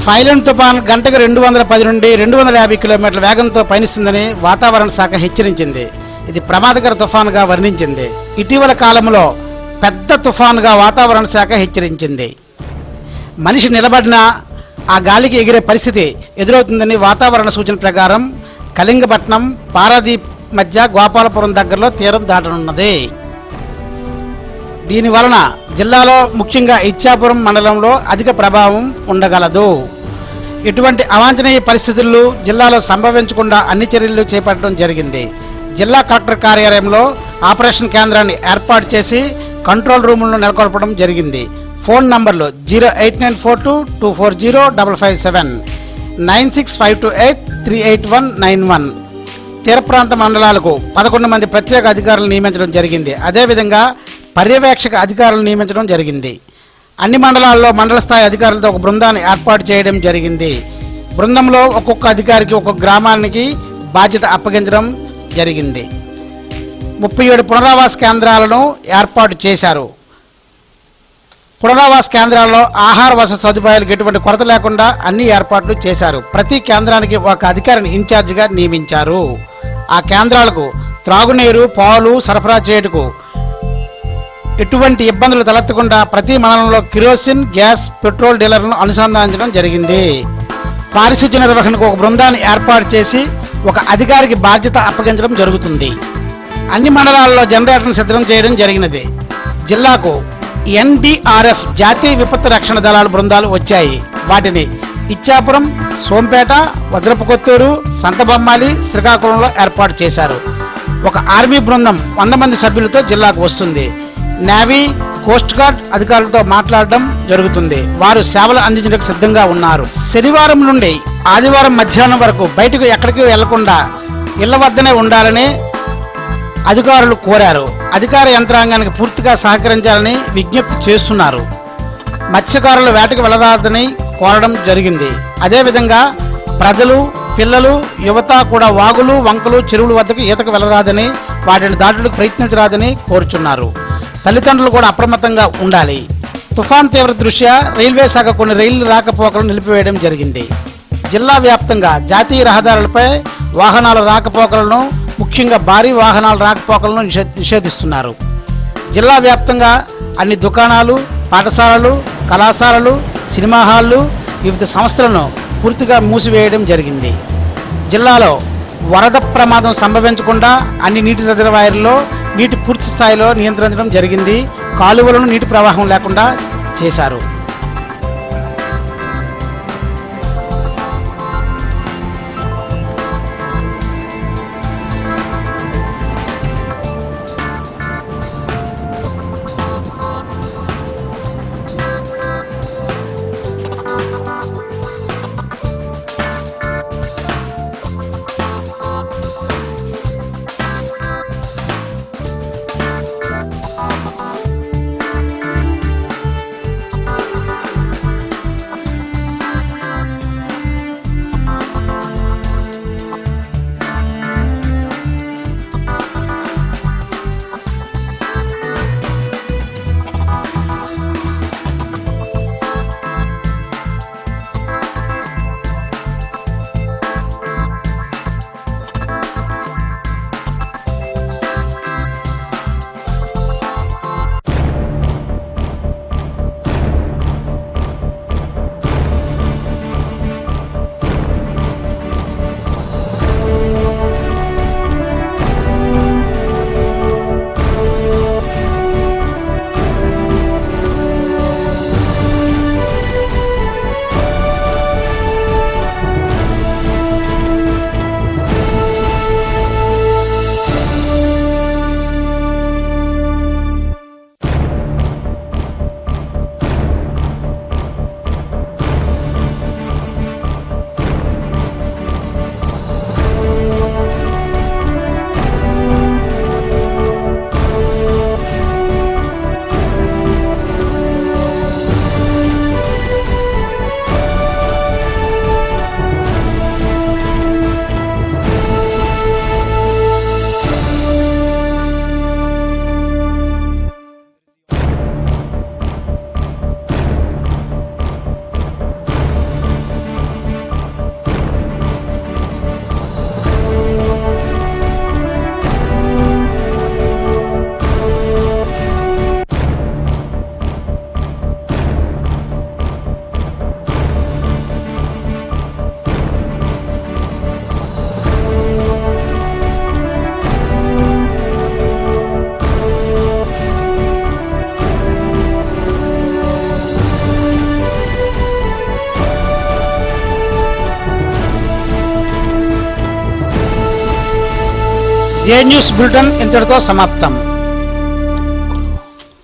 ఫైలన్ తుఫాన్ గంటకు 210 నుండి 250 కిలోమీటర్ల వేగంతో పయనిస్తుందని వాతావరణ శాఖ హెచ్చరించింది. ఇది ప్రమాదకర తుఫానుగా వర్ణించింది. ఇటీవల కాలంలో పెద్ద తుఫానుగా వాతావరణ శాఖ హెచ్చరించింది. మనిషి నిలబడినా ఆ గాలికి ఎగిరే పరిస్థితి ఎదురవుతుందని వాతావరణ సూచన ప్రకారం కళింగపట్నం పారాదీప్ మధ్య గోపాలపురం దగ్గరలో తీరం దాటనున్నది. దీనివలన జిల్లాలో ముఖ్యంగా ఇచ్చాపురం మండలంలో అధిక ప్రభావం ఉండగలదు. ఇటువంటి అవాంఛనీయ పరిస్థితులు జిల్లాలో సంభవించకుండా అన్ని చర్యలు చేపట్టడం జరిగింది. జిల్లా కలెక్టర్ కార్యాలయంలో ఆపరేషన్ కేంద్రాన్ని ఏర్పాటు చేసి కంట్రోల్ రూములను నెలకొల్పడం జరిగింది. ఫోన్ నంబర్లు 08942240557, 9652838191. తీర ప్రాంత మండలాలకు 11 మంది ప్రత్యేక అధికారులను నియమించడం జరిగింది. అదేవిధంగా పర్యవేక్షక అధికారులను నియమించడం జరిగింది. అన్ని మండలాల్లో మండల స్థాయి అధికారులతో ఒక బృందాన్ని ఏర్పాటు చేయడం జరిగింది. బృందంలో ఒక్కొక్క అధికారికి ఒక్కొక్క గ్రామానికి బాధ్యత అప్పగించడం జరిగింది. 37 పునరావాస కేంద్రాలను ఏర్పాటు చేశారు. పునరావాస కేంద్రాల్లో ఆహార వసతి సదుపాయాలకు ఎటువంటి కొరత లేకుండా అన్ని ఏర్పాట్లు చేశారు. ప్రతి కేంద్రానికి ఒక అధికారిని ఇన్ఛార్జిగా నియమించారు. ఆ కేంద్రాలకు త్రాగునీరు, పాలు సరఫరా చేయుటకు ఎటువంటి ఇబ్బందులు తలెత్తకుండా ప్రతి మండలంలో కిరోసిన్, గ్యాస్, పెట్రోల్ డీలర్లను అనుసంధానించడం జరిగింది. పారిశుధ్య నిర్వహణకు ఒక బృందాన్ని ఏర్పాటు చేసి ఒక అధికారికి బాధ్యత అప్పగించడం జరుగుతుంది. అన్ని మండలాల్లో జనరేటర్ను సిద్ధం చేయడం జరిగినది. జిల్లాకు NDRF జాతీయ విపత్తు రక్షణ దళాల బృందాలు వచ్చాయి. వాటిని ఇచ్చాపురం, సోంపేట, వజ్రపుకొత్తూరు, సంతబొమ్మాలి, శ్రీకాకుళంలో ఏర్పాటు చేశారు. ఒక ఆర్మీ బృందం 100 మంది సభ్యులతో జిల్లాకు వస్తుంది. నేవీ, కోస్ట్ గార్డ్ అధికారులతో మాట్లాడడం జరుగుతుంది. వారు సేవలు అందించడానికి సిద్ధంగా ఉన్నారు. శనివారం నుండి ఆదివారం మధ్యాహ్నం వరకు బయటకు ఎక్కడికి వెళ్లకుండా ఇళ్ల వద్దనే ఉండాలని అధికారులు కోరారు. అధికార యంత్రాంగానికి పూర్తిగా సహకరించాలని విజ్ఞప్తి చేస్తున్నారు. మత్స్యకారులు వేటకు వెళ్లరాదని కోరడం జరిగింది. అదేవిధంగా ప్రజలు, పిల్లలు, యువత కూడా వాగులు, వంకలు, చెరువుల వద్దకు ఈతకు వెళ్లరాదని, వాటిని దాటులకు ప్రయత్నించరాదని కోరుచున్నారు. తల్లిదండ్రులు కూడా అప్రమత్తంగా ఉండాలి. తుఫాన్ తీవ్ర దృష్ట్యా రైల్వే శాఖ కొన్ని రైళ్ల రాకపోకలను నిలిపివేయడం జరిగింది. జిల్లా వ్యాప్తంగా జాతీయ రహదారులపై వాహనాల రాకపోకలను, ముఖ్యంగా భారీ వాహనాల రాకపోకలను నిషేధిస్తున్నారు. జిల్లా వ్యాప్తంగా అన్ని దుకాణాలు, పాఠశాలలు, కళాశాలలు, సినిమా హాళ్లు, వివిధ సంస్థలను పూర్తిగా మూసివేయడం జరిగింది. జిల్లాలో వరద ప్రమాదం సంభవించకుండా అన్ని నీటి రిజర్వాయర్లలో నీటి పూర్తి స్థాయిలో నియంత్రించడం జరిగింది. కాలువలను నీటి ప్రవాహం లేకుండా చేశారు. జే న్యూస్ బులెటిన్ ఇంతటితో సమాప్తం.